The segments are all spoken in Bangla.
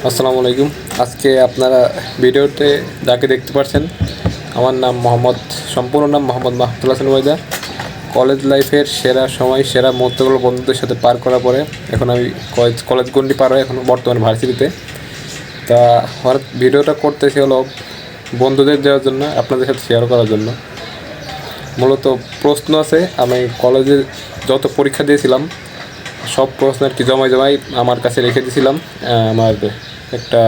আসসালামু আলাইকুম। আজকে আপনারা ভিডিওতে যাকে দেখতে পাচ্ছেন, আমার নাম মোহাম্মদ, সম্পূর্ণ নাম মোহাম্মদ মাহমুদুল হাসান ওয়াহিদা। কলেজ লাইফের সেরা সময়, সেরা মুহূর্তগুলো বন্ধুদের সাথে পার করার পরে এখন আমি কলেজ গণ্ডি পার হয়ে এখন বর্তমানে ভার্সিটিতে। তা হঠাৎ ভিডিওটা করতেছি হলো বন্ধুদের দেওয়ার জন্য, আপনাদের সাথে শেয়ার করার জন্য। মূলত প্রশ্ন আছে, আমি কলেজে যত পরীক্ষা দিয়েছিলাম সব প্রশ্ন আর কি জমাই আমার কাছে রেখে দিয়েছিলাম। আমার একটা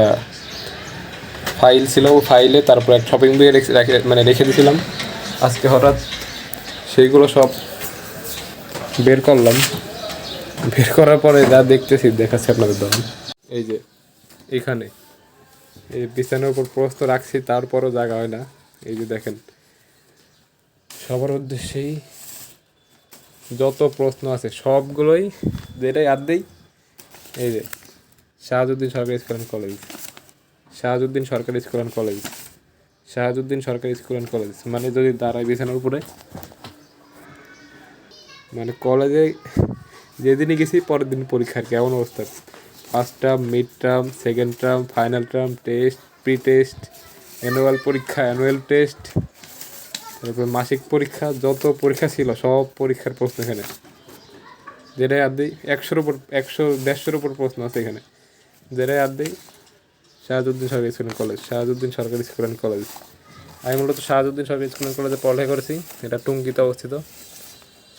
ফাইল ছিল, ও ফাইলে তারপর এক শপিং বইয়ে রেখে দিয়েছিলাম। আজকে হঠাৎ সেইগুলো সব বের করলাম। বের করার পরে যা দেখতেছি দেখাচ্ছি আপনাদের ধরুন। এই যে এইখানে এই বিছানার উপর প্রশ্ন রাখছি, তারপরও জায়গা হয় না। এই যে দেখেন, সবার উদ্দেশ্যেই যত প্রশ্ন আছে সবগুলোই যেটাই আর্ধেই। এই যে শাহাজুদ্দিন সরকারি স্কুল অ্যান্ড কলেজ, শাহাজুদ্দিন সরকারি স্কুল অ্যান্ড কলেজ, শাহাজুদ্দিন সরকারি স্কুল অ্যান্ড কলেজ, মানে যদি দাঁড়ায় বিছানার উপরে, মানে কলেজে যেদিনই গেছি পরের দিন পরীক্ষার কেমন অবস্থা। First term, mid term, second term, final term, test, pre test, annual পরীক্ষা, অ্যানুয়াল টেস্ট, তারপর মাসিক পরীক্ষা, যত পরীক্ষা ছিল সব পরীক্ষার প্রশ্ন এখানে। যেটাই আর দিই 100-র উপর, 100-150-র উপর প্রশ্ন আছে এখানে। যেটাই আর দিই শাহাজুদ্দিন সরকারি স্কুল অ্যান্ড কলেজ, শাহাজুদ্দিন সরকারি স্কুল অ্যান্ড কলেজ। আমি মূলত শাহাজুদ্দিন সরকারি স্কুল অ্যান্ড কলেজে পড়ালেখা করেছি, এটা টুঙ্গিতে অবস্থিত।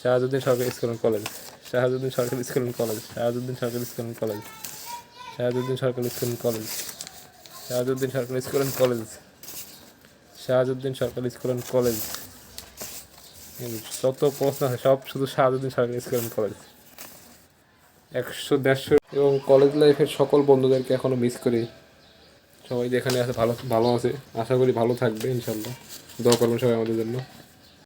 শাহাজুদ্দিন সরকারি স্কুল অ্যান্ড কলেজ, শাহাজুদ্দিন সরকারি স্কুল অ্যান্ড কলেজ, শাহাজুদ্দিন সরকারি স্কুল অ্যান্ড কলেজ, শাহাজুদ্দিন সরকারি স্কুল অ্যান্ড কলেজ, শাহাজুদ্দিন সরকারি স্কুল অ্যান্ড কলেজ, শাহাজুদ্দিন সরকারি স্কুল অ্যান্ড কলেজ। যত প্রশ্ন আছে সব শুধু শাহাজুদ্দিন সরকারি স্কুল অ্যান্ড কলেজ। 100-150 এবং কলেজ লাইফের সকল বন্ধুদেরকে এখনও মিস করি। সবাই যেখানে আছে ভালো ভালো আছে, আশা করি ভালো থাকবে ইনশাল্লাহ। দোয়া করবেন সবাই আমাদের জন্য।